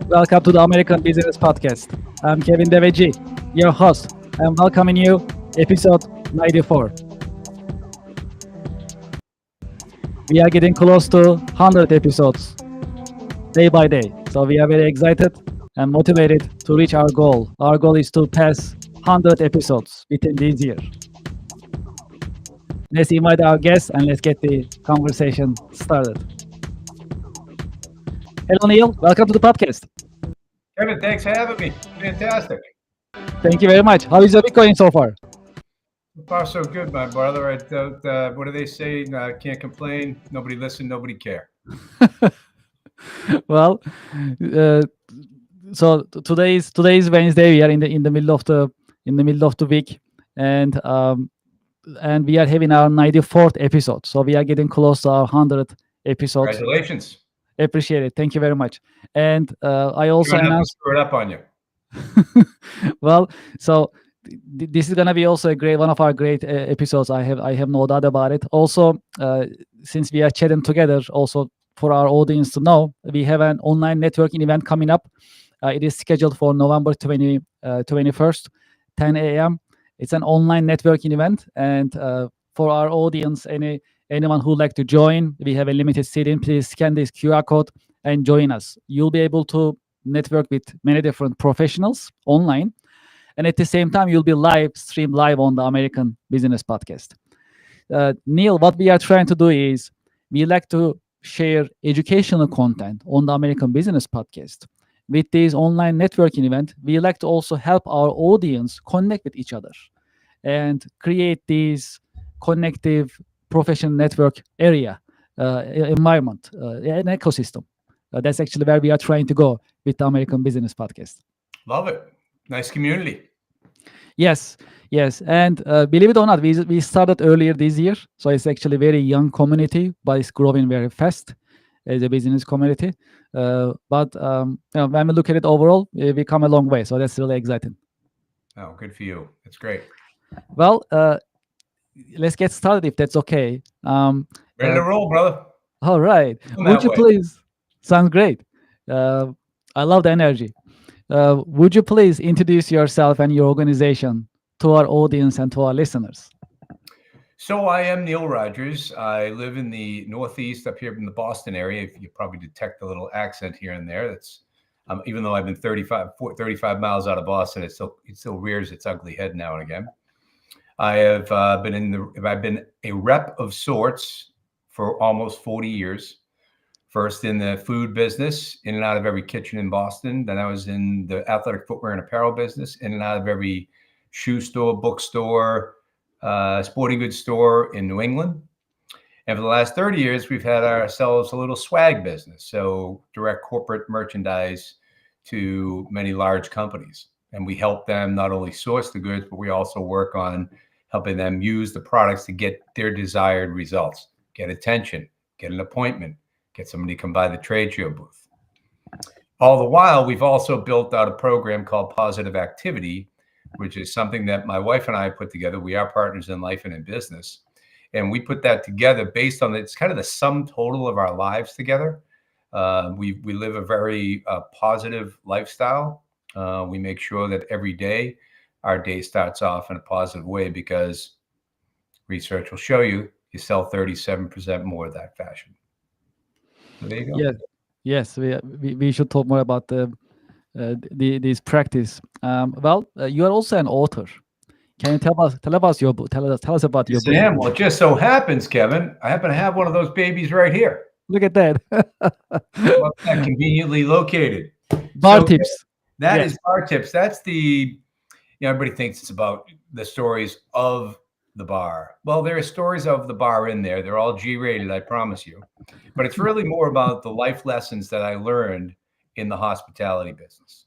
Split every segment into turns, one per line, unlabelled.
Welcome to the American Business Podcast. I'm Kevin Deveji, your host. I'm welcoming you, episode 94. We are getting close to 100 episodes day by day. So we are very excited and motivated to reach our goal. Our goal is to pass 100 episodes within this year. Let's invite our guests and let's get the conversation started. Hello, Neil. Welcome to the podcast.
Kevin, thanks for having me. Fantastic.
Thank you very much. How is your week going so far?
So far, so good, my brother. What do they say? Can't complain. Nobody listen. Nobody care.
Well, so today is Wednesday. We are in the middle of the week, and we are having our 94th episode. So we are getting close to our 100th episode.
Congratulations.
Appreciate it. Thank you very much. And I also
Trying not to
announced.
screw it up on you.
Well, so this is gonna be also a great one of our great episodes. I have no doubt about it. Also, since we are chatting together, also for our audience to know, we have an online networking event coming up. It is scheduled for November 21st, 10 a.m. It's an online networking event, and for our audience, anyone who'd like to join, we have a limited seating. Please scan this QR code and join us. You'll be able to network with many different professionals online, and at the same time, you'll be streamed live on the American Business Podcast. Neil, what we are trying to do is we like to share educational content on the American Business Podcast. With this online networking event, we like to also help our audience connect with each other and create this connective professional network area, environment, an ecosystem. That's actually where we are trying to go with the American Business Podcast.
Love it. Nice community.
Yes, and believe it or not, we started earlier this year, so it's actually a very young community, but it's growing very fast as a business community. But when we look at it overall, we come a long way, so that's really exciting.
Oh, good for you. That's great.
Well, let's get started if that's okay.
Ready to roll, brother.
All right. Would you please? Sounds great. I love the energy. Would you please introduce yourself and your organization to our audience and to our listeners?
So I am Neil Rogers. I live in the Northeast up here in the Boston area. If you probably detect a little accent here and there. That's even though I've been 35 miles out of Boston, it still rears its ugly head now and again. I have I've been a rep of sorts for almost 40 years. First in the food business, in and out of every kitchen in Boston. Then I was in the athletic footwear and apparel business, in and out of every shoe store, bookstore, sporting goods store in New England. And for the last 30 years, we've had ourselves a little swag business. So direct corporate merchandise to many large companies. And we help them not only source the goods, but we also work on helping them use the products to get their desired results, get attention, get an appointment, get somebody to come by the trade show booth. All the while, we've also built out a program called Positive Activity, which is something that my wife and I put together. We are partners in life and in business. And we put that together based on it's kind of the sum total of our lives together. We live a very positive lifestyle. We make sure that every day, our day starts off in a positive way because research will show you sell 37% more of that fashion. So there you go.
Yes. We should talk more about this practice. You are also an author. Can you tell us about your book? Tell us about your book.
Well, it just so happens, Kevin, I happen to have one of those babies right here.
Look at that.
Conveniently located.
Bar tips.
That is bar tips. That's everybody thinks it's about the stories of the bar. Well, there are stories of the bar in there. They're all G-rated, I promise you. But it's really more about the life lessons that I learned in the hospitality business.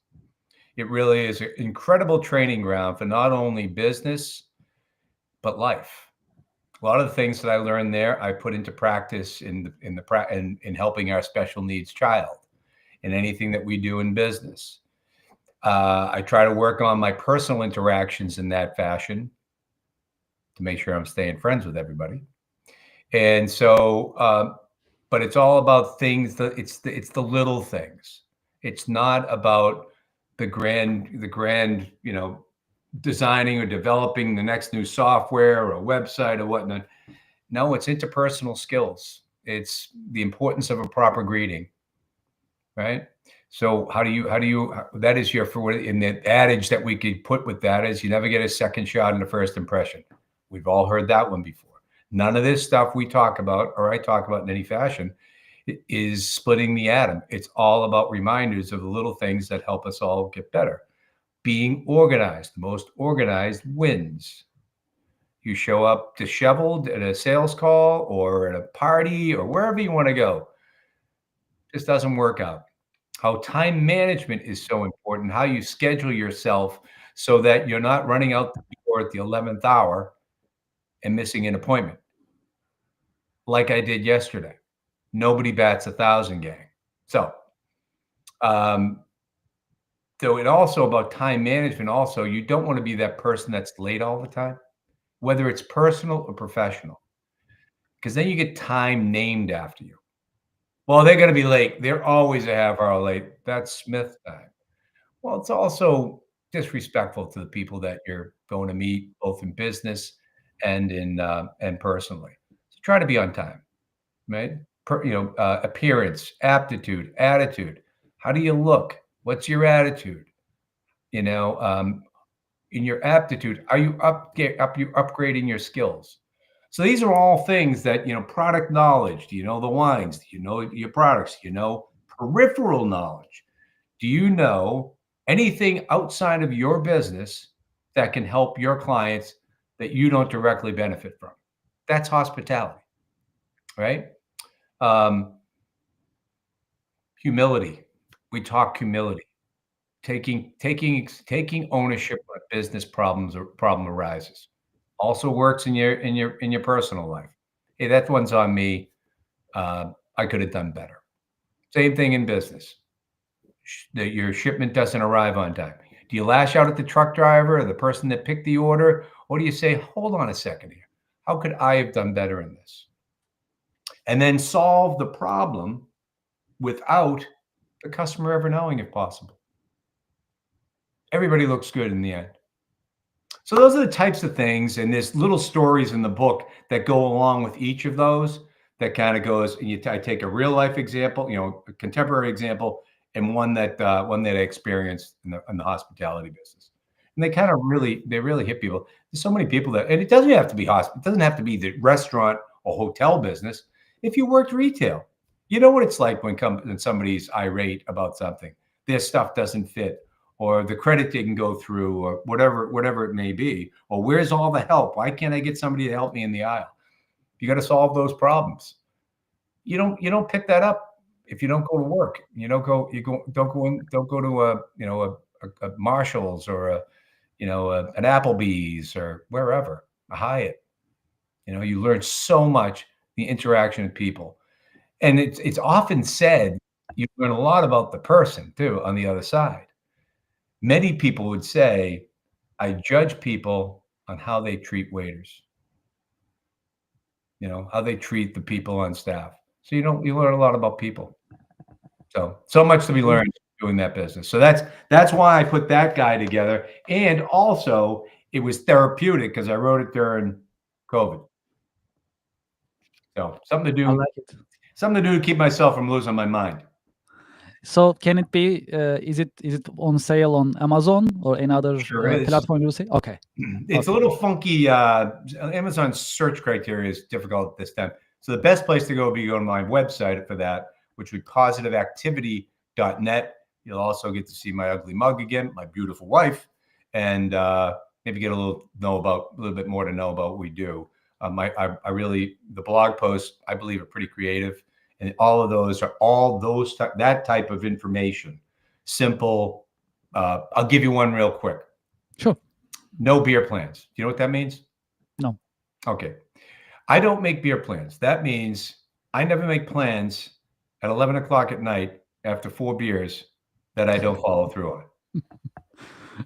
It really is an incredible training ground for not only business, but life. A lot of the things that I learned there, I put into practice in helping our special needs child in anything that we do in business. I try to work on my personal interactions in that fashion to make sure I'm staying friends with everybody. And so, but it's all about things that it's the little things. It's not about the grand, designing or developing the next new software or a website or whatnot. No, it's interpersonal skills. It's the importance of a proper greeting, right? So that is your, for in the adage that we could put with that is you never get a second shot in the first impression. We've all heard that one before. None of this stuff we talk about or I talk about in any fashion is splitting the atom. It's all about reminders of the little things that help us all get better. Being organized. The most organized wins. You show up disheveled at a sales call or at a party or wherever you want to go. This doesn't work out. How time management is so important, how you schedule yourself so that you're not running out the door at the 11th hour and missing an appointment like I did yesterday. Nobody bats 1,000, gang. So, so it also about time management. Also, you don't want to be that person that's late all the time, whether it's personal or professional, because then you get time named after you. Well, they're going to be late. They're always a half hour late. That's Smith time. Well, it's also disrespectful to the people that you're going to meet, both in business and and personally. So try to be on time, right? Appearance, aptitude, attitude. How do you look? What's your attitude? You know, in your aptitude, are you you upgrading your skills? So these are all things that, product knowledge. Do you know the wines? Do you know your products? Do you know peripheral knowledge? Do you know anything outside of your business that can help your clients that you don't directly benefit from? That's hospitality, right? Um, humility. We talk humility. Taking ownership when a business problem arises. Also works in your personal life. Hey, that one's on me. I could have done better. Same thing in business. That your shipment doesn't arrive on time. Do you lash out at the truck driver or the person that picked the order, or do you say, "Hold on a second here. How could I have done better in this?" And then solve the problem without the customer ever knowing, if possible. Everybody looks good in the end. So those are the types of things, and there's little stories in the book that go along with each of those. That kind of goes. And I take a real life example, a contemporary example, and one that I experienced in the hospitality business. And they really hit people. There's so many people and it doesn't have to be it doesn't have to be the restaurant or hotel business. If you worked retail, you know what it's like when somebody's irate about something. Their stuff doesn't fit, or the credit didn't go through, or whatever it may be, or where's all the help? Why can't I get somebody to help me in the aisle? You got to solve those problems. You don't pick that up if you don't go to work. Don't go to a Marshalls or an Applebee's or wherever, a Hyatt. You learn so much, the interaction with people, and it's often said you learn a lot about the person too on the other side. Many people would say, I judge people on how they treat waiters, how they treat the people on staff. So you learn a lot about people. So much to be learned doing that business. So that's why I put that guy together. And also it was therapeutic because I wrote it during COVID. So something to
I
do,
like it.
to keep myself from losing my mind.
So can it be? Is it on sale on Amazon or any other
Sure is.
platform? You say okay.
It's a little funky. Amazon's search criteria is difficult at this time. So the best place to go would be go to my website for that, which would be positiveactivity.net. You'll also get to see my ugly mug again, my beautiful wife, and maybe get a little bit more to know about what we do. The blog posts I believe are pretty creative, and all of those are that type of information. Simple. I'll give you one real quick.
Sure.
No beer plans. Do you know what that means?
No.
Okay. I don't make beer plans. That means I never make plans at 11 o'clock at night after 4 beers that I don't follow through on.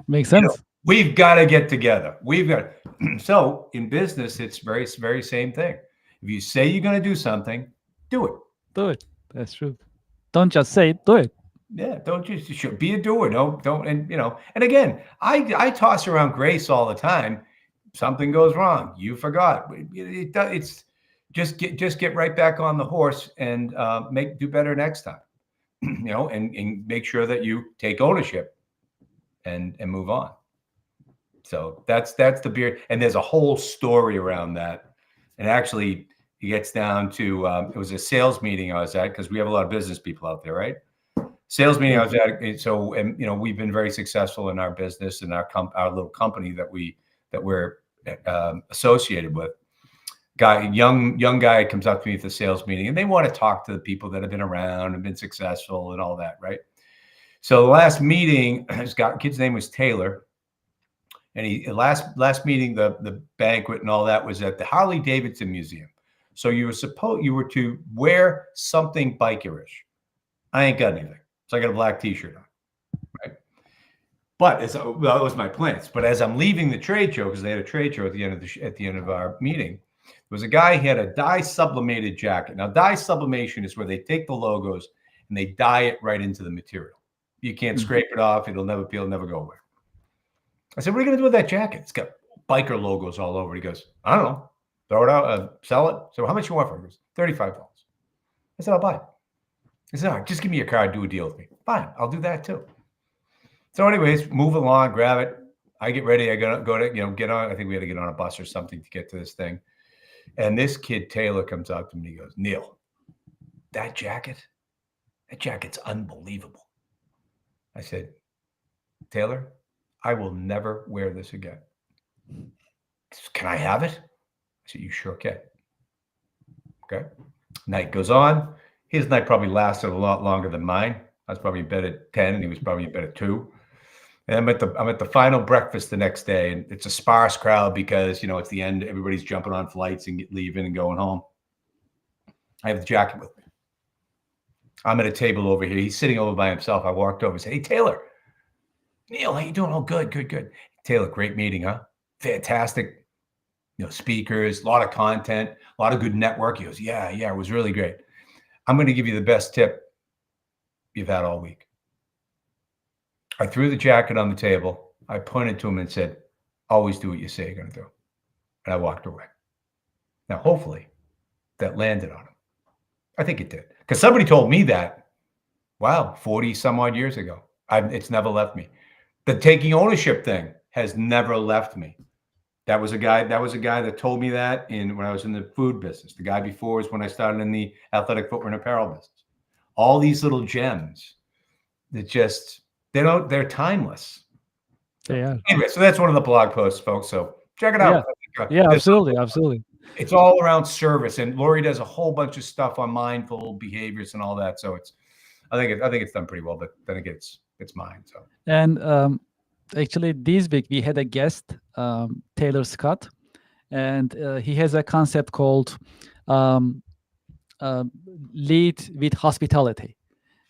Makes sense.
We've got to get together. So in business, it's very, very same thing. If you say you're going to do something, do it.
Do it. That's true. Don't just say it, do it.
Yeah, don't just be a doer. Don't, and and again, I toss around grace all the time. Something goes wrong, you forgot. It's just get right back on the horse and do better next time. And make sure that you take ownership and move on. So that's the beer, and there's a whole story around that. And actually, it gets down to it was a sales meeting I was at, because we have a lot of business people out there, right? Sales meeting I was at. So, and we've been very successful in our business and our little company that we're associated with. Young guy comes up to me at the sales meeting, and they want to talk to the people that have been around and been successful and all that, right? So the last meeting, his kid's name was Taylor, and last meeting, the banquet and all that was at the Harley Davidson Museum. So you were to wear something bikerish. I ain't got anything, so I got a black T-shirt on, right? But that was my plans. But as I'm leaving the trade show, because they had a trade show at the end of our meeting, there was a guy. He had a dye sublimated jacket. Now, dye sublimation is where they take the logos and they dye it right into the material. You can't scrape it off. It'll never go away. I said, "What are you going to do with that jacket? It's got biker logos all over." He goes, "I don't know. Throw it out, sell it." So, "How much you want for it?" He goes, $35. I said, "I'll buy it." He said, "All right, just give me your card, do a deal with me." Fine, I'll do that too. So anyways, move along, grab it. I get ready. I go to get on. I think we had to get on a bus or something to get to this thing. And this kid, Taylor, comes up to me. He goes, "Neil, that jacket's unbelievable." I said, "Taylor, I will never wear this again. Can I have it?" I said, "You sure can." Okay. Night goes on. His night probably lasted a lot longer than mine. I was probably in bed at 10, and he was probably in bed at 2. And I'm at the final breakfast the next day, and it's a sparse crowd because it's the end. Everybody's jumping on flights and leaving and going home. I have the jacket with me. I'm at a table over here. He's sitting over by himself. I walked over and said, "Hey, Taylor." "Neil, how you doing?" "Oh, good, good, good." "Taylor, great meeting, huh? Fantastic. Speakers, a lot of content, a lot of good network." He goes, yeah, it was really great. "I'm going to give you the best tip you've had all week." I threw the jacket on the table. I pointed to him and said, "Always do what you say you're going to do." And I walked away. Now, hopefully, that landed on him. I think it did. Because somebody told me that, 40 some odd years ago. It's never left me. The taking ownership thing has never left me. That was a guy that told me that when I was in the food business. The guy before was when I started in the athletic footwear and apparel business. All these little gems that they're timeless.
Yeah.
Anyway, so that's one of the blog posts, folks. So check it out.
Yeah, absolutely.
It's all around service, and Lori does a whole bunch of stuff on mindful behaviors and all that. So I think it's done pretty well, but then again, it's mine. So
And actually, this week we had a guest, Taylor Scott, and he has a concept called lead with hospitality.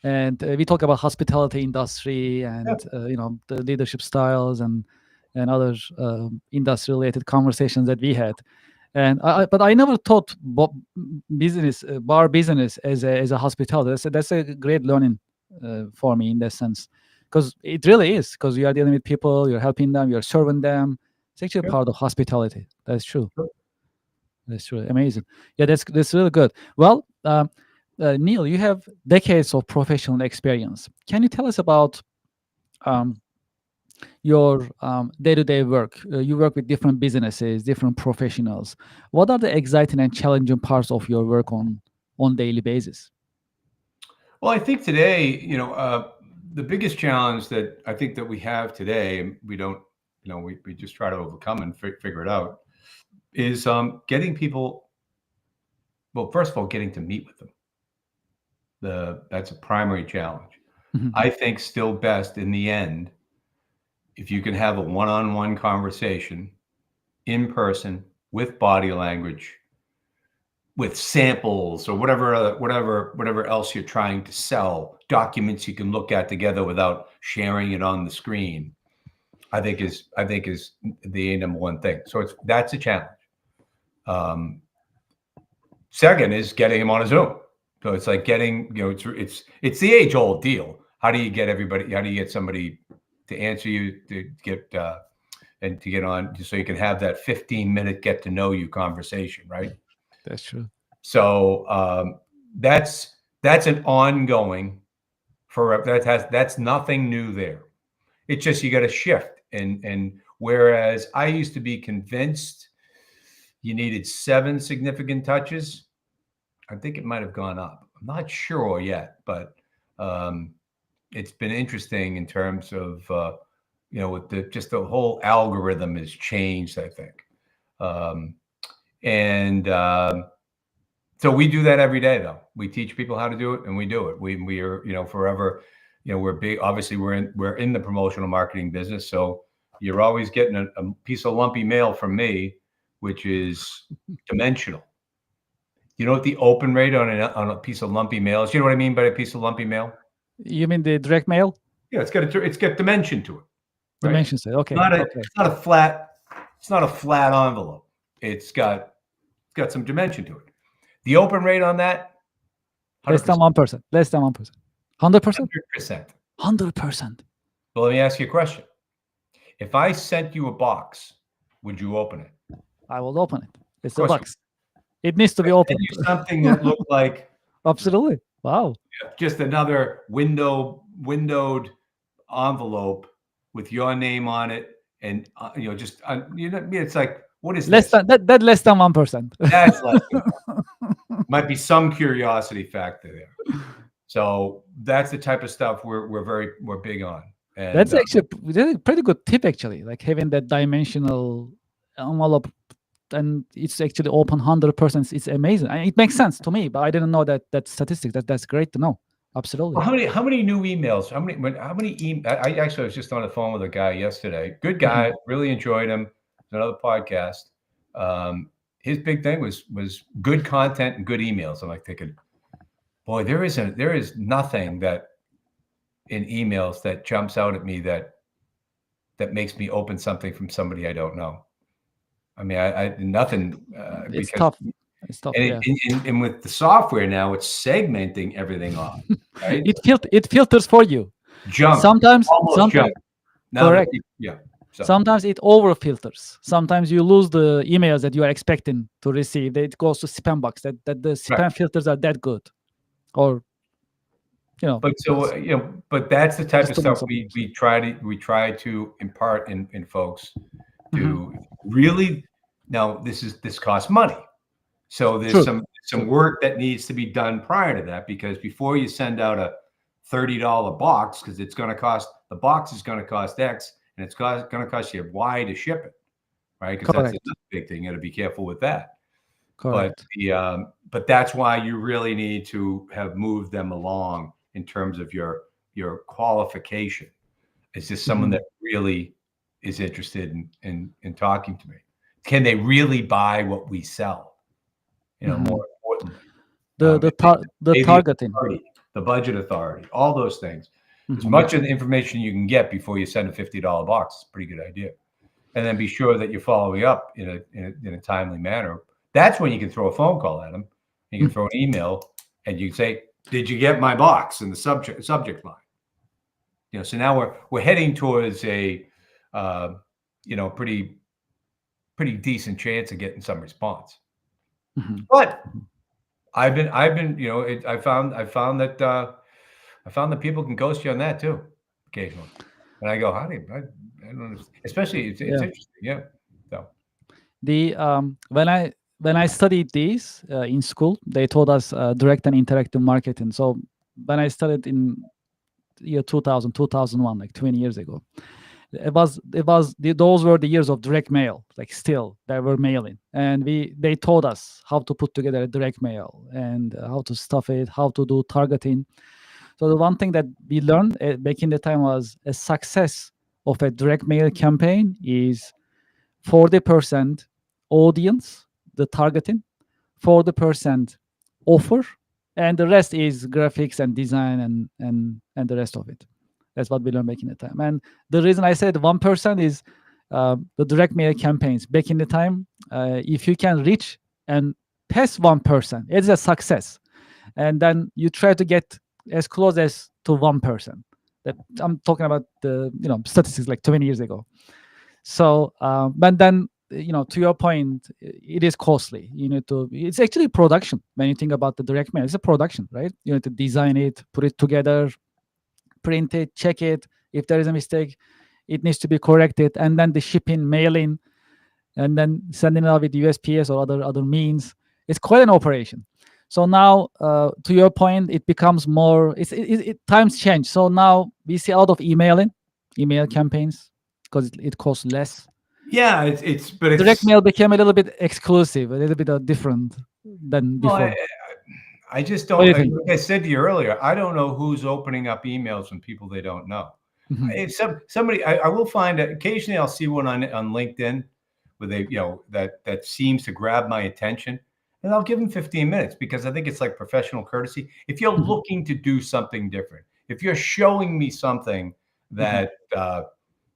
And we talk about hospitality industry and the leadership styles and other industry related conversations that we had. And but I never thought bar business as a hospitality. That's a great learning for me in that sense, because it really is, because you are dealing with people, you're helping them, you're serving them. It's actually part of hospitality. That's true. That's true. Amazing. Yeah, that's really good. Well, Neil, you have decades of professional experience. Can you tell us about your day-to-day work? You work with different businesses, different professionals. What are the exciting and challenging parts of your work on daily basis?
Well, I think today, the biggest challenge that I think that we have today, and we don't, we just try to overcome and figure it out, is getting people. Well, first of all, getting to meet with them. That's a primary challenge.
Mm-hmm.
I think still best in the end, if you can have a one-on-one conversation in person with body language, with samples or whatever else you're trying to sell, documents you can look at together without sharing it on the screen, I think is the number one thing. So that's a challenge. Second is getting him on a Zoom. So it's like getting, it's the age-old deal. how do you get everybody? How do you get somebody to answer you to get and to get on, just so you can have that 15-minute get to know you conversation, right?
That's true.
So that's an ongoing for that's nothing new there. It's just you got to shift, and whereas I used to be convinced you needed 7 significant touches, I think it might have gone up. I'm not sure yet, but it's been interesting in terms of with the whole algorithm has changed, I think, and so we do that every day. Though we teach people how to do it, and we do it. We are forever. We're big. Obviously, we're in the promotional marketing business, so you're always getting a piece of lumpy mail from me, which is dimensional. You know what the open rate on a piece of lumpy mail is? You know what I mean by a piece of lumpy mail?
You mean the direct mail?
Yeah, it's got dimension to it. Right?
Dimensions. Okay.
It's not a flat envelope. It's got some dimension to it. The open rate on that,
100%. Less than 1%. Less than 1%. 100%.
100%.
100%.
Well, let me ask you a question. If I sent you a box, would you open it?
I will open it. It's a box. It needs to be opened.
Something that looked like
absolutely. Wow.
Just another windowed envelope with your name on it, and it's like, what is
less
this?
Than that? Less than 1%.
That's less than 1%. Might be some curiosity factor there. So that's the type of stuff we're big on. And
that's actually a pretty good tip, actually. Like having that dimensional envelope, and it's actually open 100%. It's amazing. It makes sense to me, but I didn't know that statistic. That's great to know. Absolutely.
Well, how many new emails? How many I actually was just on the phone with a guy yesterday. Good guy, really enjoyed him. Another podcast. His big thing was good content and good emails. I'm like thinking, boy, there is nothing that in emails that jumps out at me that makes me open something from somebody I don't know. I mean, I nothing.
It's tough. It's tough.
And with the software now, it's segmenting everything off. Right?
It filters for you. Sometimes correct.
So.
Sometimes it over filters. Sometimes you lose the emails that you are expecting to receive. It goes to spam box. That the spam filters are that good, or
But but that's the type of stuff we try to impart in folks to really. Now this costs money, so there's some work that needs to be done prior to that, because before you send out a $30 box, because the box is going to cost X, and it's going to cost you Y to ship it, right? Because that's another big thing. You got to be careful with that. Correct. But that's why you really need to have moved them along in terms of your qualification. It's just someone that really is interested in talking to me. Can they really buy what we sell? More importantly,
the targeting,
the budget authority, all those things. As much of the information you can get before you send a $50 box is a pretty good idea. And then be sure that you're following up in a timely manner. That's when you can throw a phone call at them. You can throw an email, and you can say, "Did you get my box?" in the subject line. So now we're heading towards a pretty decent chance of getting some response. But I've been I found that people can ghost you on that too occasionally, and I go, how do you, I don't understand. Especially it's interesting, So
when I studied these in school, they taught us direct and interactive marketing. So when I studied in year 2000, 2001, like 20 years ago, those were the years of direct mail. Like still they were mailing, and they taught us how to put together a direct mail and how to stuff it, how to do targeting. So the one thing that we learned back in the time was a success of a direct mail campaign is 40% audience, the targeting, 40% offer, and the rest is graphics and design and the rest of it. That's what we learned back in the time. And the reason I said 1% is the direct mail campaigns. Back in the time, if you can reach and pass 1%, it's a success. And then you try to get as close as to 1%. That I'm talking about the statistics like 20 years ago. So, but then to your point, it is costly. You need to. It's actually production. When you think about the direct mail, it's a production, right? You need to design it, put it together, print it, check it. If there is a mistake, it needs to be corrected, and then the shipping, mailing, and then sending it out with USPS or other means. It's quite an operation. So now, to your point, it becomes more. Times change. So now we see a lot of email campaigns because it costs less.
Yeah, but
Direct
it's
mail became a little bit exclusive, a little bit different than
well,
before.
I just
What do
don't.
you think?
Like I said to you earlier, I don't know who's opening up emails from people they don't know.
Mhm,
If somebody, I will find that occasionally I'll see one on LinkedIn where they, that seems to grab my attention, and I'll give them 15 minutes because I think it's like professional courtesy. If you're
mhm,
looking to do something different, if you're showing me something
mhm,
that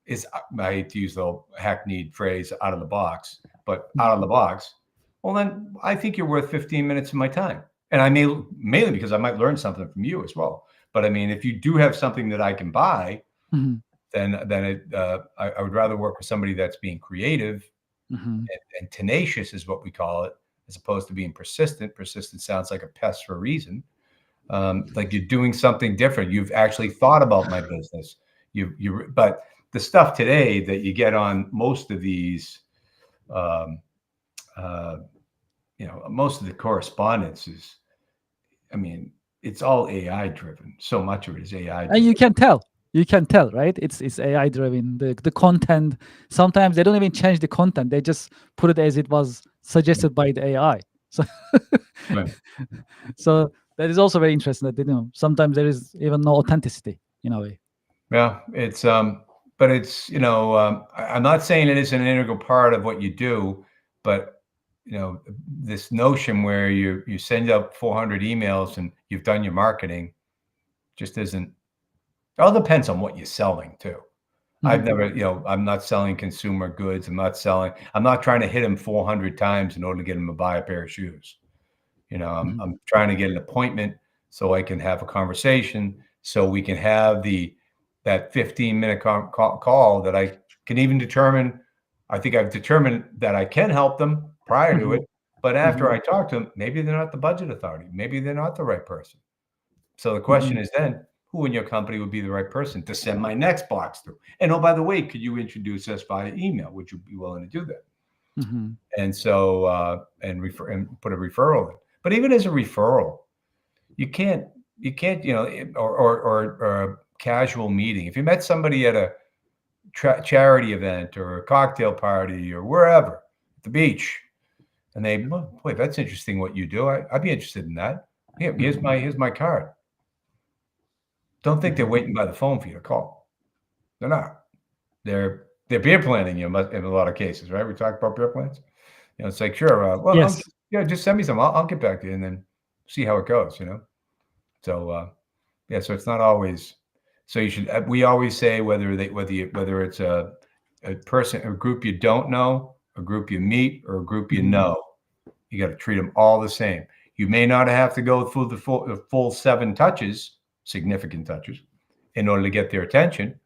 is, I hate to use the hackneyed phrase out of the box, but
mhm,
out of the box, well, then I think you're worth 15 minutes of my time. And I may, mainly because I might learn something from you as well. But I mean, if you do have something that I can buy,
mhm,
I would rather work with somebody that's being creative
mhm,
and tenacious is what we call it, as opposed to being persistent. Persistent sounds like a pest for a reason. Like you're doing something different. You've actually thought about my business. But the stuff today that you get on most of these, um, uh, most of the correspondence is, I mean, it's all AI driven. So much of it is AI
and
driven.
you can tell, right? It's AI driven. The content, sometimes they don't even change the content, they just put it as it was suggested by the AI. So
Right.
so that is also very interesting that sometimes there is even no authenticity in a way.
Yeah, but it's I'm not saying it isn't an integral part of what you do, but this notion where you send out 400 emails and you've done your marketing just isn't. It all depends on what you're selling too. I've
Mhm,
never, I'm not selling consumer goods. I'm not trying to hit them 400 times in order to get them to buy a pair of shoes.
mhm,
I'm trying to get an appointment so I can have a conversation, so we can have that 15-minute call that I can even determine. I think I've determined that I can help them prior to
mhm,
it, but
mhm,
after I talk to them, maybe they're not the budget authority. Maybe they're not the right person. So the question
mhm,
is then, who in your company would be the right person to send my next box through? And oh, by the way, could you introduce us via email? Would you be willing to do that?
mhm,
And so and refer and put a referral in. But even as a referral, you can't or a casual meeting. If you met somebody at a charity event or a cocktail party or wherever, at the beach, and well, boy, that's interesting what you do. I'd be interested in that. Here, here's
mhm,
my card. Don't think they're
mhm,
waiting by the phone for you to call. They're not. They're beer planning you in a lot of cases, right? We talked about beer plans. It's like, sure. Well,
yes.
yeah, just send me some. I'll get back to you and then see how it goes. So yeah, so it's not always. So you should. We always say whether it's a person, a group you don't know, a group you meet, or a group you
Mhm,
know, you got to treat them all the same. You may not have to go through the full 7 touches, significant touches, in order to get their attention,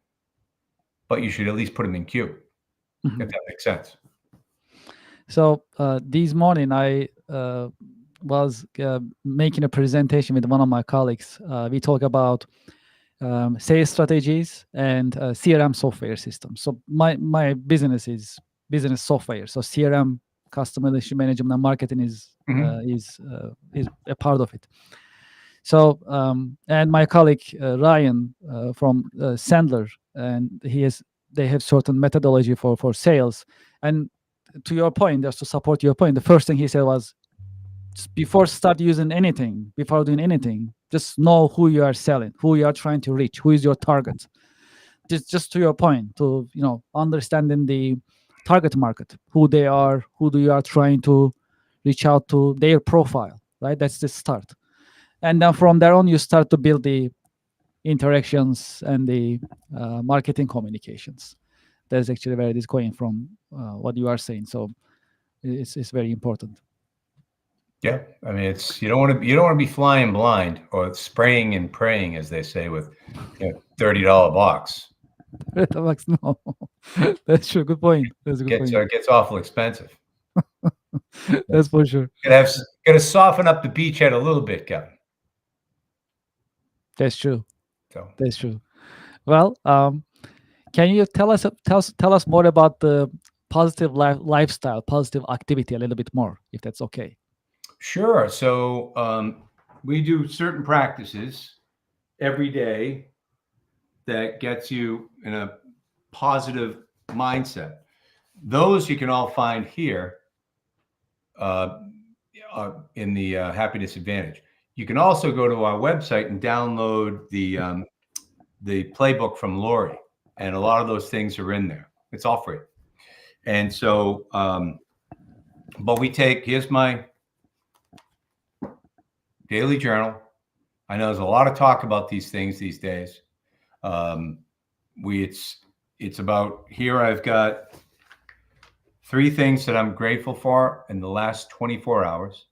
but you should at least put them in queue, if
mhm.
that makes sense.
So this morning I was making a presentation with one of my colleagues. We talk about sales strategies and CRM software systems. So my business is business software. So CRM, customer relationship management, and marketing
Mhm.
is a part of it. So and my colleague Ryan from Sandler, and they have certain methodology for sales. And to your point, just to support your point, the first thing he said was, before start using anything, before doing anything, just know who you are selling, who you are trying to reach, who is your target. Just to your point, to understanding the target market, who they are, who do you are trying to reach out to, their profile, right? That's the start. And then from there on, you start to build the interactions and the marketing communications. That's actually where it is going from, what you are saying. So it's very important.
Yeah, I mean, you don't want to be flying blind or spraying and praying, as they say, with $30 box.
$30, no. That's true. Good point. That's a good point.
It gets awful expensive.
That's for sure.
Gotta soften up the beachhead a little bit, Kevin.
That's true.
So
That's true. Well, can you tell us more about the positive lifestyle, positive activity a little bit more, if that's okay?
sure. So we do certain practices every day that gets you in a positive mindset. Those you can all find here uh, in the Happiness Advantage. You can also go to our website and download the playbook from Lori, and a lot of those things are in there. It's all free. And so, but here's my daily journal. I know there's a lot of talk about these things these days. It's about here. I've got 3 things that I'm grateful for in the last 24 hours.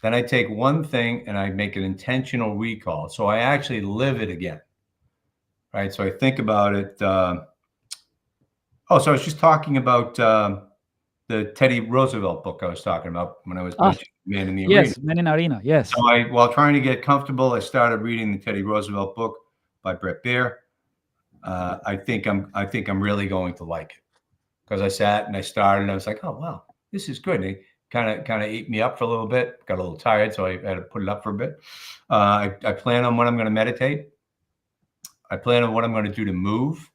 Then I take one thing and I make an intentional recall. So I actually live it again. Right. So I think about it. So I was just talking about the Teddy Roosevelt book I was talking about when I was mentioning Man in the Arena.
Yes, Man in Arena. Yes.
So while trying to get comfortable, I started reading the Teddy Roosevelt book by Brett Baer. I think I'm really going to like it, because I sat and I started and I was like, oh wow, this is good. And it kind of ate me up for a little bit. Got a little tired, so I had to put it up for a bit. I plan on when I'm going to meditate. I plan on what I'm going to do to move,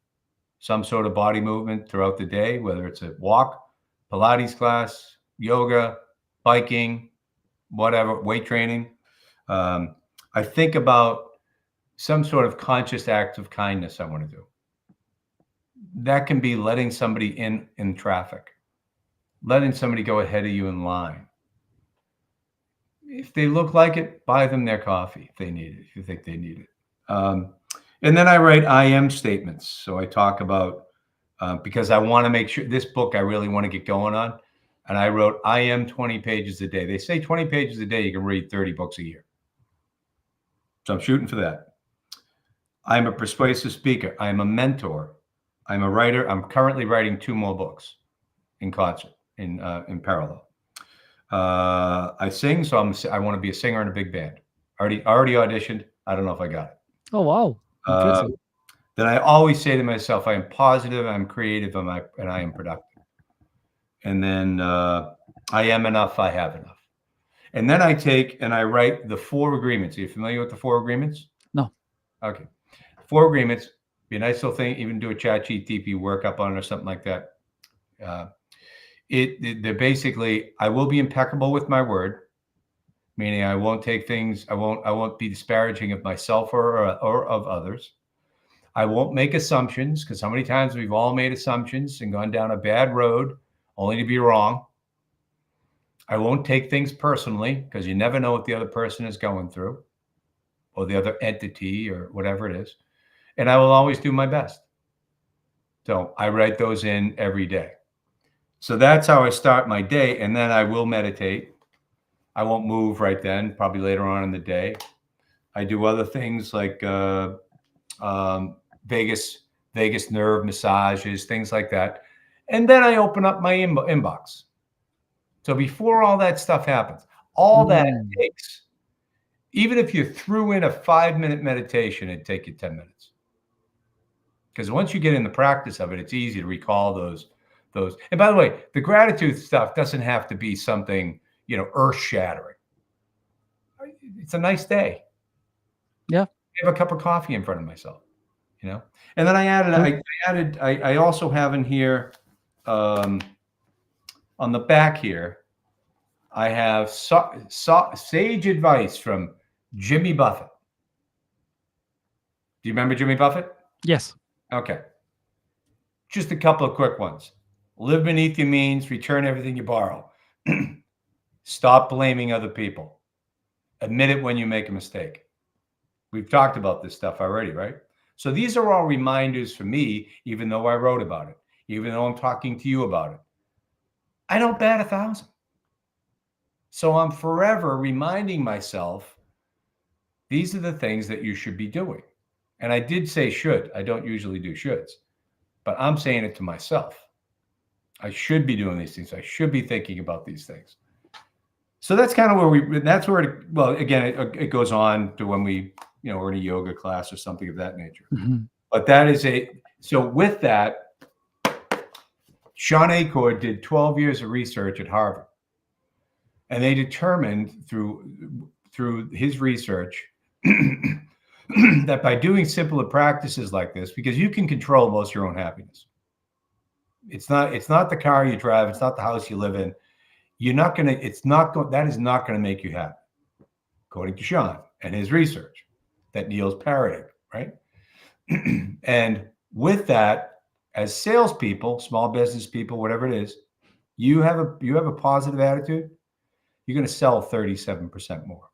some sort of body movement throughout the day, whether it's a walk, Pilates class, yoga, biking, whatever, weight training. I think about some sort of conscious act of kindness I want to do. That can be letting somebody in traffic, letting somebody go ahead of you in line. If they look like it, buy them their coffee if they need it, if you think they need it. And then I write I am statements. So I talk about, because I want to make sure this book I really want to get going on. And I wrote, I am 20 pages a day. They say 20 pages a day, you can read 30 books a year. So I'm shooting for that. I'm a persuasive speaker. I'm a mentor. I'm a writer. I'm currently writing 2 more books in concert, in parallel. I sing, so I want to be a singer in a big band. Already auditioned. I don't know if I got it.
Oh wow, impressive.
Then I always say to myself, I am positive, I'm creative, and I am productive. And then I am enough, I have enough. And then I take and I write the 4 agreements. Are you familiar with the 4 agreements?
No.
Okay. 4 agreements. Be a nice little thing. Even do a ChatGPT workup on it or something like that. They're basically, I will be impeccable with my word, meaning I won't take things. I won't be disparaging of myself or of others. I won't make assumptions, because how many times we've all made assumptions and gone down a bad road only to be wrong. I won't take things personally, because you never know what the other person is going through, or the other entity, or whatever it is. And I will always do my best. So I write those in every day. So that's how I start my day. And then I will meditate. I won't move right then, probably later on in the day. I do other things like vagus nerve massages, things like that. And then I open up my inbox. So before all that stuff happens, all that takes, even if you threw in a 5-minute meditation, it'd take you 10 minutes. Because once you get in the practice of it, it's easy to recall those. And by the way, the gratitude stuff doesn't have to be something, earth shattering. It's a nice day.
Yeah.
I have a cup of coffee in front of myself, And then I also have in here, on the back here, I have sage advice from Jimmy Buffett. Do you remember Jimmy Buffett?
Yes.
Okay. Just a couple of quick ones. Live beneath your means, return everything you borrow. Stop blaming other people. Admit it when you make a mistake. We've talked about this stuff already, right? So these are all reminders for me, even though I wrote about it, even though I'm talking to you about it. I don't bat 1,000. So I'm forever reminding myself, these are the things that you should be doing. And I did say should. I don't usually do shoulds, but I'm saying it to myself. I should be doing these things. I should be thinking about these things. So that's kind of where that's where well, again, it goes on to when we, we're in a yoga class or something of that nature. But that is so with that, Sean Acord did 12 years of research at Harvard. And they determined through his research that by doing simpler practices like this, because you can control most of your own happiness. It's not the car you drive, it's not the house you live in. That is not going to make you happy, according to Sean and his research that Neil's parroting, right? And with that, as salespeople, small business people, whatever it is, you have a positive attitude, you're going to sell 37% more.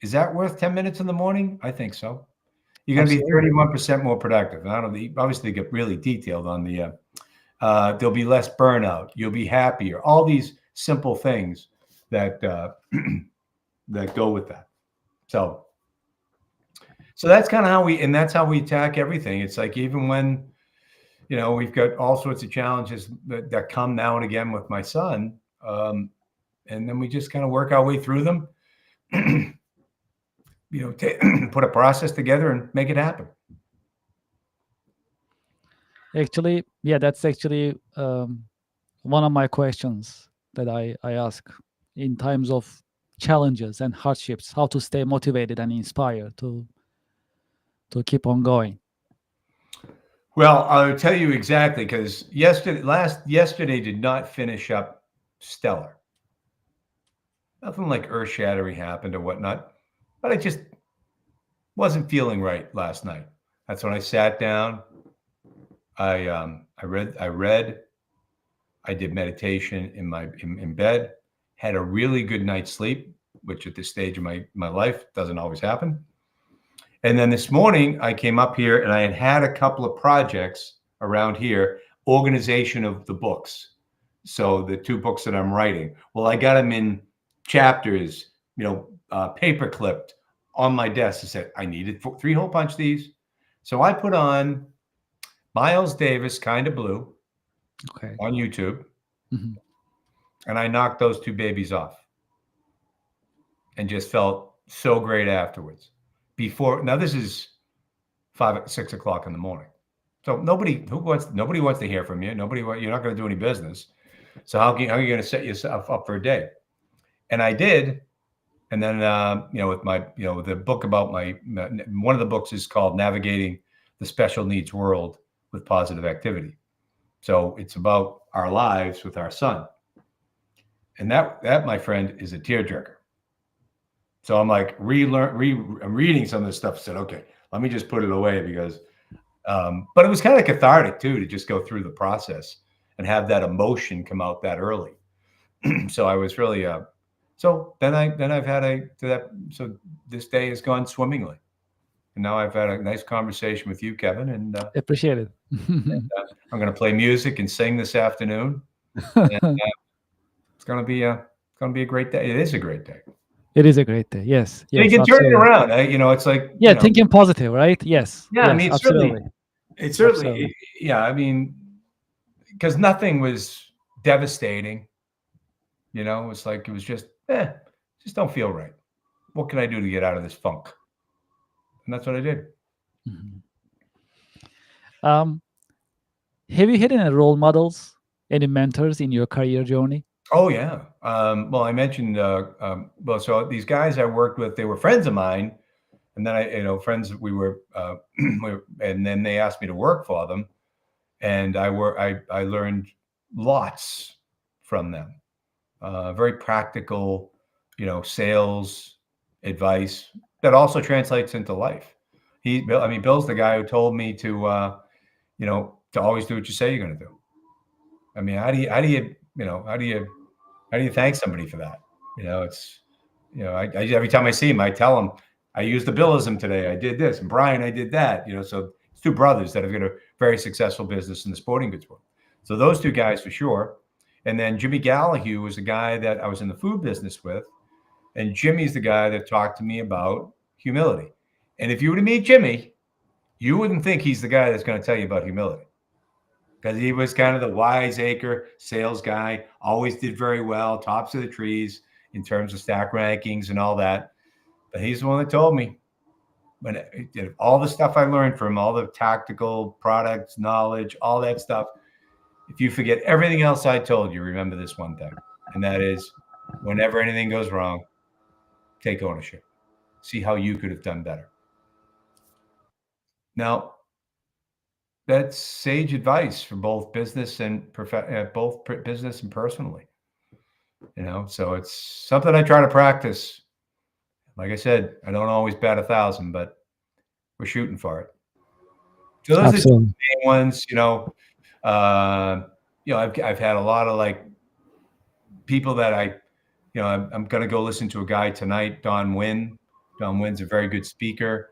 Is that worth 10 minutes in the morning? I think so. You're going to be 31% more productive. And I don't know, obviously get really detailed on the, there'll be less burnout. You'll be happier. All these simple things that, that go with that. So that's kind of that's how we attack everything. It's like, even when, we've got all sorts of challenges that come now and again with my son. And then we just kind of work our way through them, put a process together and make it happen.
Actually, yeah, that's actually one of my questions that I ask in times of challenges and hardships, how to stay motivated and inspired to keep on going.
Well, I'll tell you exactly, because yesterday did not finish up stellar. Nothing like earth-shattering happened or whatnot, but I just wasn't feeling right last night. That's when I sat down. I read. I did meditation in bed. Had a really good night's sleep, which at this stage of my life doesn't always happen. And then this morning I came up here and I had a couple of projects around here, organization of the books. So the 2 books that I'm writing, well, I got them in chapters, paper clipped on my desk. I said I needed 3-hole punch these. So I put on Miles Davis, Kind of Blue, on YouTube. And I knocked those 2 babies off and just felt so great afterwards. Now this is 6 o'clock in the morning. So nobody wants to hear from you. You're not going to do any business. So how are you going to set yourself up for a day? And I did. And then, with my, the book about one of the books is called Navigating the Special Needs World with Positive Activity. So it's about our lives with our son. And that, my friend, is a tearjerker. So I'm like, I'm reading some of this stuff. Said, okay, let me just put it away because, but it was kind of cathartic too, to just go through the process and have that emotion come out that early. So I was really, so then I've had so this day has gone swimmingly. And now I've had a nice conversation with you, Kevin, and
appreciate it.
I'm going to play music and sing this afternoon. And, it's going to be a great day. It is a great day.
It is a great day. Yes.
You can turn it around. It's like,
thinking positive, right? Yes.
Yeah.
Yes,
I mean, it's certainly, yeah. I mean, because nothing was devastating. It's like, it was just don't feel right. What can I do to get out of this funk? And that's what I did.
Have you had any role models, any mentors in your career journey?
Oh yeah. Well, I mentioned, so these guys I worked with, they were friends of mine, and then friends, we were, and then they asked me to work for them, and I learned lots from them. Very practical, sales advice that also translates into life. Bill's the guy who told me to always do what you say you're going to do. I mean, how do you thank somebody for that? It's, every time I see him, I tell him I used the Billism today. I did this, and Brian, I did that. So it's 2 brothers that have got a very successful business in the sporting goods world. So those 2 guys for sure. And then Jimmy Gallahue was the guy that I was in the food business with. And Jimmy's the guy that talked to me about humility. And if you were to meet Jimmy, You wouldn't think he's the guy that's going to tell you about humility, because he was kind of the wiseacre sales guy, always did very well, tops of the trees in terms of stack rankings and all that. But he's the one that told me, when all the stuff I learned from all the tactical products, knowledge, all that stuff, if you forget everything else I told you, remember this one thing. And that is, whenever anything goes wrong, take ownership. See how you could have done better. Now, that's sage advice for both business and business and personally. So it's something I try to practice. Like I said, I don't always bat 1,000, but we're shooting for it. So those are the main ones. I've had a lot of like people that I'm going to go listen to a guy tonight, Don Wynn. Don Wynn's a very good speaker.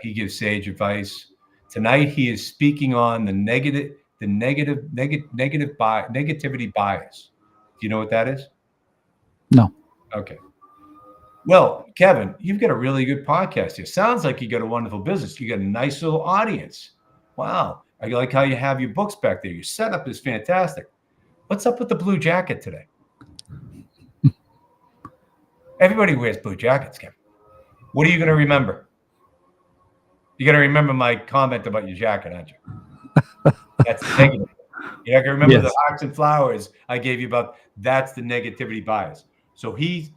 He gives sage advice. Tonight he is speaking on the negativity bias. Do you know what that is?
No.
Okay. Well, Kevin, you've got a really good podcast here. Sounds like you got a wonderful business. You got a nice little audience. Wow. I like how you have your books back there. Your setup is fantastic. What's up with the blue jacket today? Everybody wears blue jackets, Kevin. What are you going to remember? You're going to remember my comment about your jacket, aren't you? That's negative. You're not going to remember the hearts and flowers I gave you about. That's the negativity bias. So he's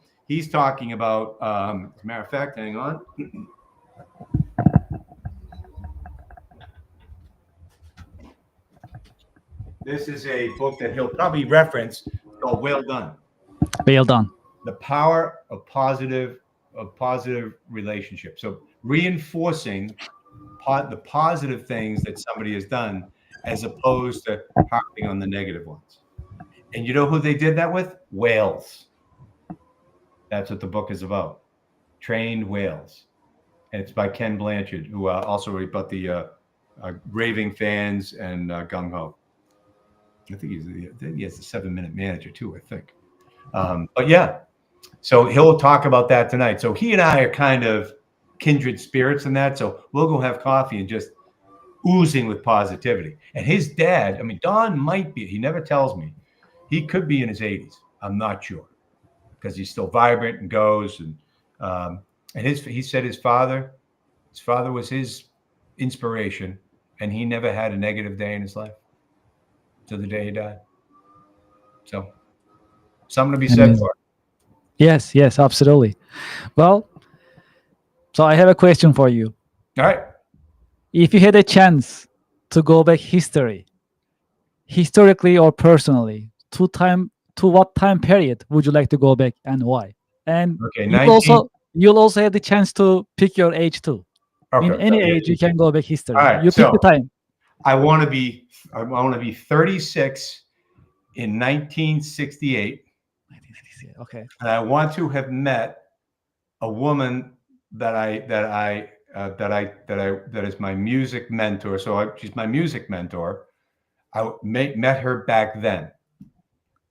talking about, as a matter of fact, hang on. This is a book that he'll probably reference called Well Done.
Well Done.
The Power of Positive Relationship. So reinforcing the positive things that somebody has done as opposed to harping on the negative ones. And you know who they did that with? Whales. That's what the book is about. Trained whales. And it's by Ken Blanchard, who also wrote about the Raving Fans and Gung Ho. I think he has the 7-Minute Manager too, I think. But yeah, so he'll talk about that tonight. So he and I are kind of kindred spirits in that. So we'll go have coffee and just oozing with positivity. And his dad, Don might be, he never tells me, he could be in his 80s. I'm not sure, because he's still vibrant and goes. And he said his father was his inspiration, and he never had a negative day in his life to the day he died. So something to be said for it.
Yes, absolutely. Well, so I have a question for you.
All right.
If you had a chance to go back historically or personally, to what time period would you like to go back and why? And you'll also have the chance to pick your age too. Okay. In any age, you can go back history. All right, you pick the time.
I want to be 36 in 1968.
Okay.
And I want to have met a woman that is my music mentor. So she's my music mentor. I met her back then.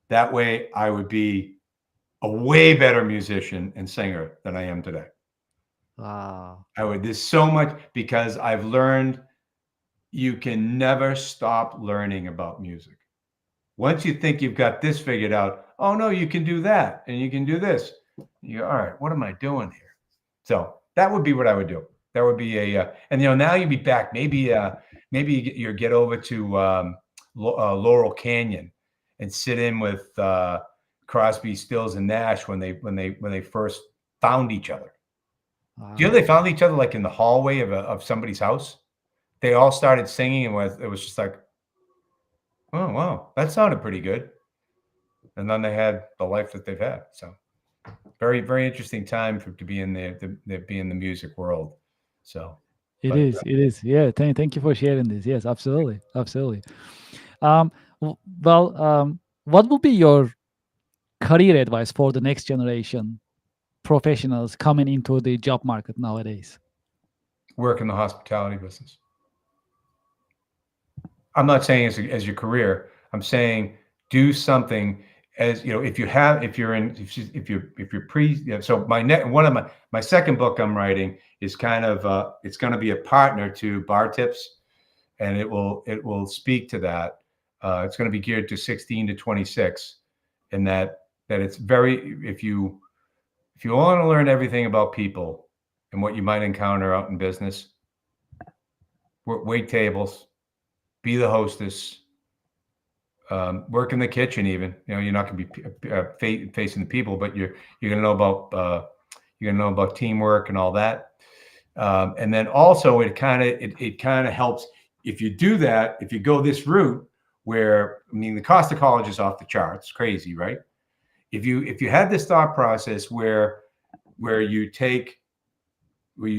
That way I would be a way better musician and singer than I am today.
Wow.
There's so much, because I've learned you can never stop learning about music. Once you think you've got this figured out, oh no, you can do that and you can do this. You go, all right, what am I doing here? So that would be what I would do. That would be and now you'd be back. Maybe you get over to Laurel Canyon and sit in with Crosby, Stills, and Nash when they first found each other. Wow. Do you know they found each other like in the hallway of somebody's house? They all started singing, and it was just like, oh wow, that sounded pretty good. And then they had the life that they've had. So very, very interesting time to be in the music world. So
it is. Yeah. Thank you for sharing this. Yes, absolutely. What will be your career advice for the next generation professionals coming into the job market nowadays?
Work in the hospitality business. I'm not saying as your career. I'm saying do something. as you know, if you're in, if you're pre, you know, so one of my second book I'm writing is kind of, it's going to be a partner to Bar Tips, and it will speak to that. It's going to be geared to 16 to 26, and that it's very, if you want to learn everything about people and what you might encounter out in business, wait tables, be the hostess, work in the kitchen. Even, you know, you're not going to be facing the people, but you're going to know about teamwork and all that. And then also it kind of helps if you do that. If you go this route, where, I mean, the cost of college is off the charts, crazy, right? If you had this thought process where you take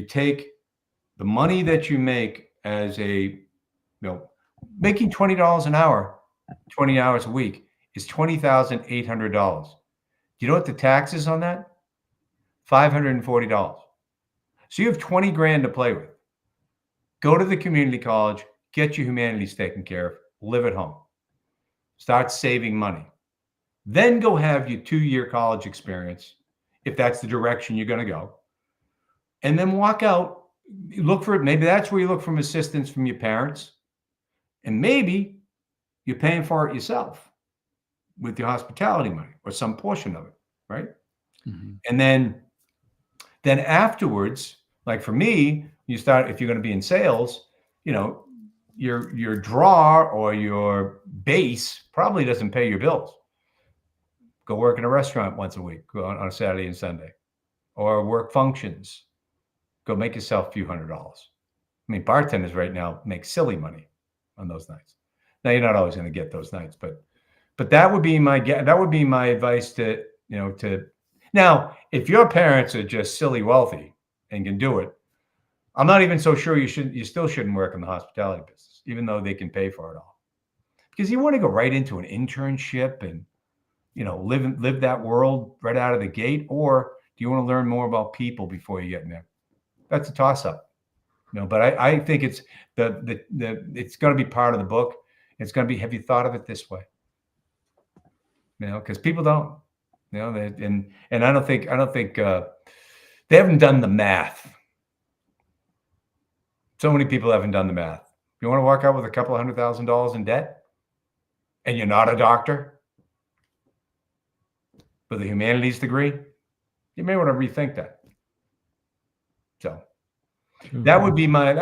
the money that you make as a, you know, making $20 an hour, 20 hours a week is $20,800. Do you know what the tax is on that? $540. So you have 20 grand to play with. Go to the community college, get your humanities taken care of, live at home, start saving money. Then go have your 2-year college experience, if that's the direction you're going to go. And then walk out, look for it. Maybe that's where you look for assistance from your parents. And maybe you're paying for it yourself with your hospitality money or some portion of it, right? Mm-hmm. And then afterwards, like for me, you start, if you're going to be in sales, you know, your draw or your base probably doesn't pay your bills. Go work in a restaurant once a week on a Saturday and Sunday, or work functions. Go make yourself a few $100s. I mean, bartenders right now make silly money on those nights. Now, you're not always going to get those nights, but that would be my advice to, you know, now, if your parents are just silly wealthy and can do it, I'm not even so sure you still shouldn't work in the hospitality business, even though they can pay for it all. Because you want to go right into an internship and, you know, live that world right out of the gate, or do you want to learn more about people before you get in there? That's a toss-up, you know. But I think it's it's going to be part of the book. It's going to be, have you thought of it this way? You know, because people don't, you know, and I don't think they haven't done the math. So many people haven't done the math. You want to walk out with a couple of $100,000 in debt, and you're not a doctor with a humanities degree, you may want to rethink that. So that would be my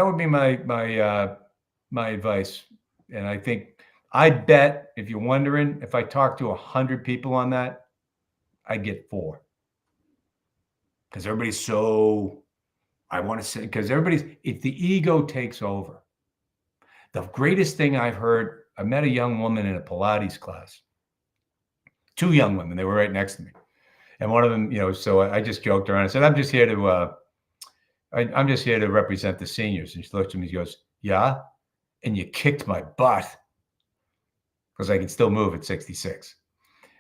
advice. And I bet, if you're wondering, if I talk to 100 people on that, I'd get 4. Because everybody's so, I want to say, because if the ego takes over. The greatest thing I've heard, I met a young woman in a Pilates class. 2 young women, they were right next to me. And one of them, you know, so I just joked around. I said, I'm just here to represent the seniors. And she looked at me, she goes, yeah? And you kicked my butt, because I can still move at 66.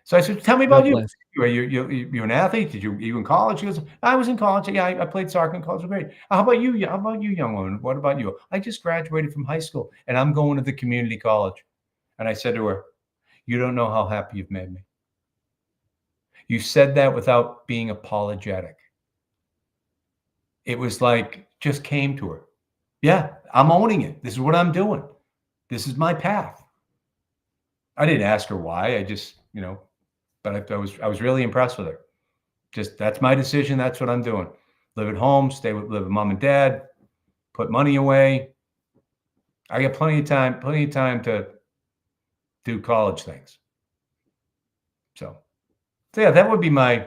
So I said, tell me about you. Are you an athlete? You in college? She goes, I was in college. Yeah, I played soccer in college. Great. How about you? How about you, young woman? What about you? I just graduated from high school and I'm going to the community college. And I said to her, you don't know how happy you've made me. You said that without being apologetic. It was like, just came to her. Yeah, I'm owning it. This is what I'm doing. This is my path. I didn't ask her why. I just, you know, but I was really impressed with her. Just, that's my decision. That's what I'm doing. Live at home, live with mom and dad, put money away. I got plenty of time to do college things. So yeah, that would be my,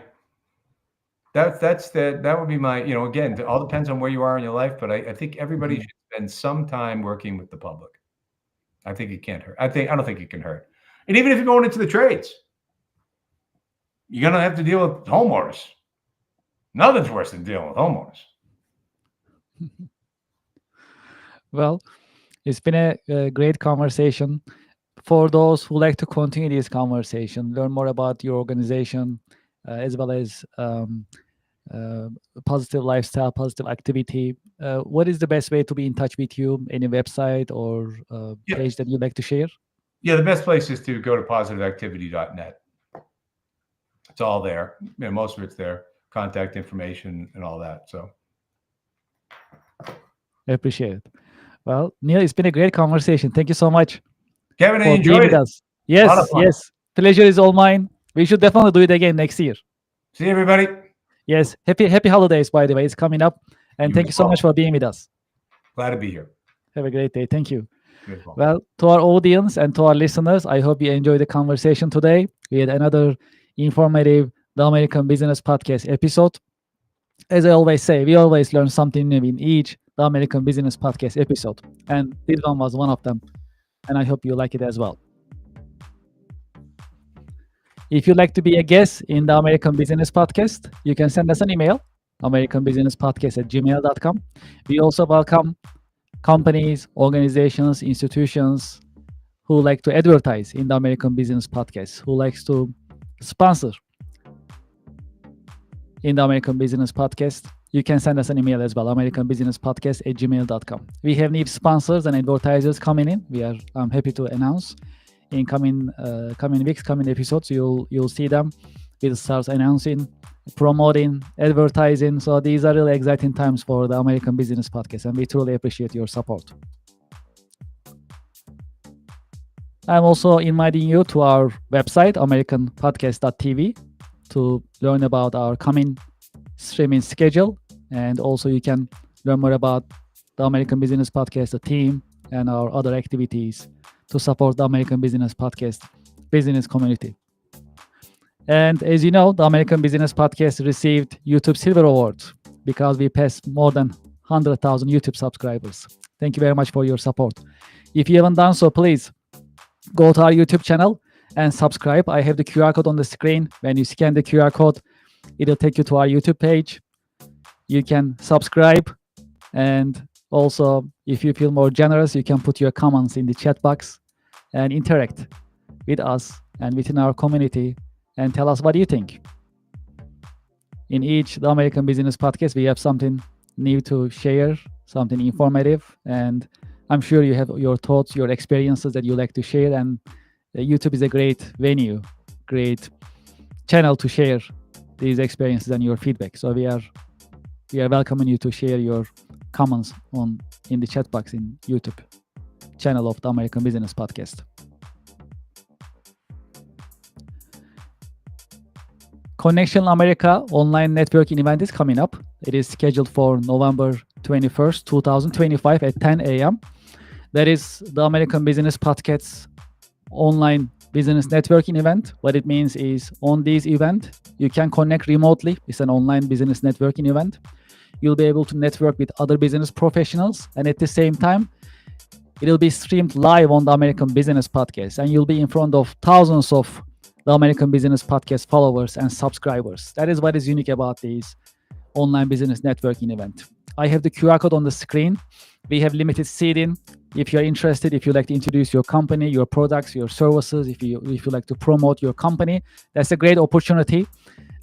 that would be my, you know, again, it all depends on where you are in your life, but I think everybody should spend some time working with the public. I think it can't hurt. I don't think it can hurt. And even if you're going into the trades, you're going to have to deal with homeowners. Nothing's worse than dealing with homeowners.
Well, it's been a great conversation. For those who like to continue this conversation, learn more about your organization, as well as positive lifestyle, positive activity, what is the best way to be in touch with you? Any website or page that you'd like to share?
Yeah, the best place is to go to positiveactivity.net. It's all there. Most of it's there. Contact information and all that. So
I appreciate it. Well, Neil, it's been a great conversation. Thank you so much
Kevin, I
for being
enjoyed
with
it.
us.
A lot of
Yes,
fun.
yes. Pleasure is all mine. We should definitely do it again next year.
See you, everybody.
Yes. Happy holidays, by the way. It's coming up. And
You
thank
as
you so
well.
much for being with us.
Glad to be here.
Have a great day. Thank you.
You as well.
Well, to our audience and to our listeners, I hope you enjoyed the conversation today. We had another informative The American Business Podcast episode. As I always say, we always learn something new in each The American Business Podcast episode. And this one was one of them. And I hope you like it as well. If you'd like to be a guest in the American Business Podcast, you can send us an email, americanbusinesspodcast@gmail.com. We also welcome companies, organizations, institutions who like to advertise in the American Business Podcast, who likes to sponsor in the American Business Podcast. You can send us an email as well, americanbusinesspodcast@gmail.com. We have new sponsors and advertisers coming in. I'm happy to announce in coming weeks, coming episodes. You'll see them. We'll start announcing, promoting, advertising. So these are really exciting times for the American Business Podcast, and we truly appreciate your support. I'm also inviting you to our website, americanpodcast.tv, to learn about our coming streaming schedule. And also you can learn more about the American Business Podcast, the team, and our other activities to support the American Business Podcast business community. And as you know, the American Business Podcast received YouTube Silver Award because we passed more than 100,000 YouTube subscribers. Thank you very much for your support. If you haven't done so, please go to our YouTube channel and subscribe. I have the QR code on the screen. When you scan the QR code, it'll take you to our YouTube page. You can subscribe, and also, if you feel more generous, you can put your comments in the chat box and interact with us and within our community and tell us what you think. In each The American Business Podcast, we have something new to share, something informative, and I'm sure you have your thoughts, your experiences that you like to share, and YouTube is a great venue, great channel to share these experiences and your feedback. So we are welcoming you to share your comments in the chat box in YouTube channel of the American Business Podcast. Connection America online networking event is coming up. It is scheduled for November 21st, 2025 at 10 a.m. That is the American Business Podcast's online business networking event. What it means is on this event, you can connect remotely. It's an online business networking event. You'll be able to network with other business professionals, and at the same time, it'll be streamed live on the American Business Podcast, and you'll be in front of thousands of the American Business Podcast followers and subscribers. That is what is unique about this online business networking event. I have the QR code on the screen. We have limited seating. If you're interested, if you like to introduce your company, your products, your services, if you like to promote your company, that's a great opportunity.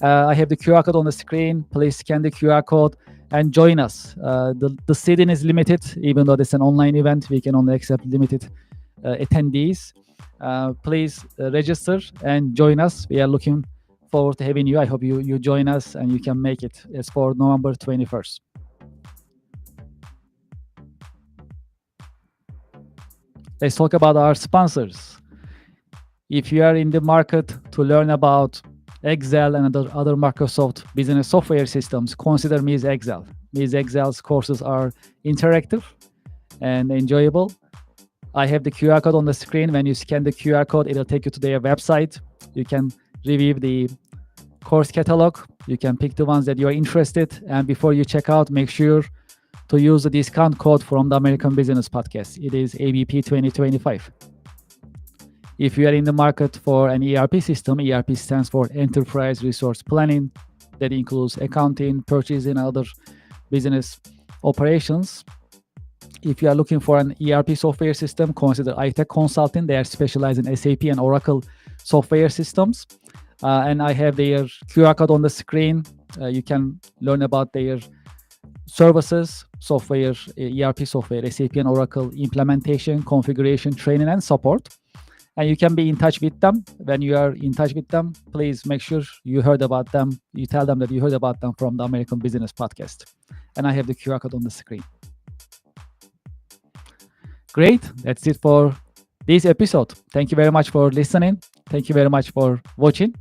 I have the QR code on the screen. Please scan the QR code and join us. The seating is limited, even though it's an online event. We can only accept limited attendees. Please register and join us. We are looking forward to having you. I hope you join us and you can make it. It's for November 21st. Let's talk about our sponsors. If you are in the market to learn about Excel and other Microsoft business software systems, consider Ms. Excel. Ms. Excel's courses are interactive and enjoyable. I have the QR code on the screen. When you scan the QR code, it'll take you to their website. You can review the course catalog. You can pick the ones that you're interested. And before you check out, make sure to use the discount code from the American Business Podcast. It is ABP 2025. If you are in the market for an ERP system, ERP stands for Enterprise Resource Planning. That includes accounting, purchasing, and other business operations. If you are looking for an ERP software system, consider iTech Consulting. They are specialized in SAP and Oracle software systems. And I have their QR code on the screen. You can learn about their services, software, ERP software, SAP and Oracle implementation, configuration, training, and support. and you can be in touch with them. When you are in touch with them, please make sure you heard about them. You tell them that you heard about them from the American Business Podcast. And I have the QR code on the screen. Great. That's it for this episode. Thank you very much for listening. Thank you very much for watching.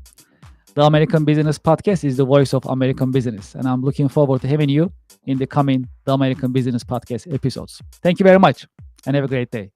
The American Business Podcast is the voice of American business, and I'm looking forward to having you in the coming The American Business Podcast episodes. Thank you very much, and have a great day.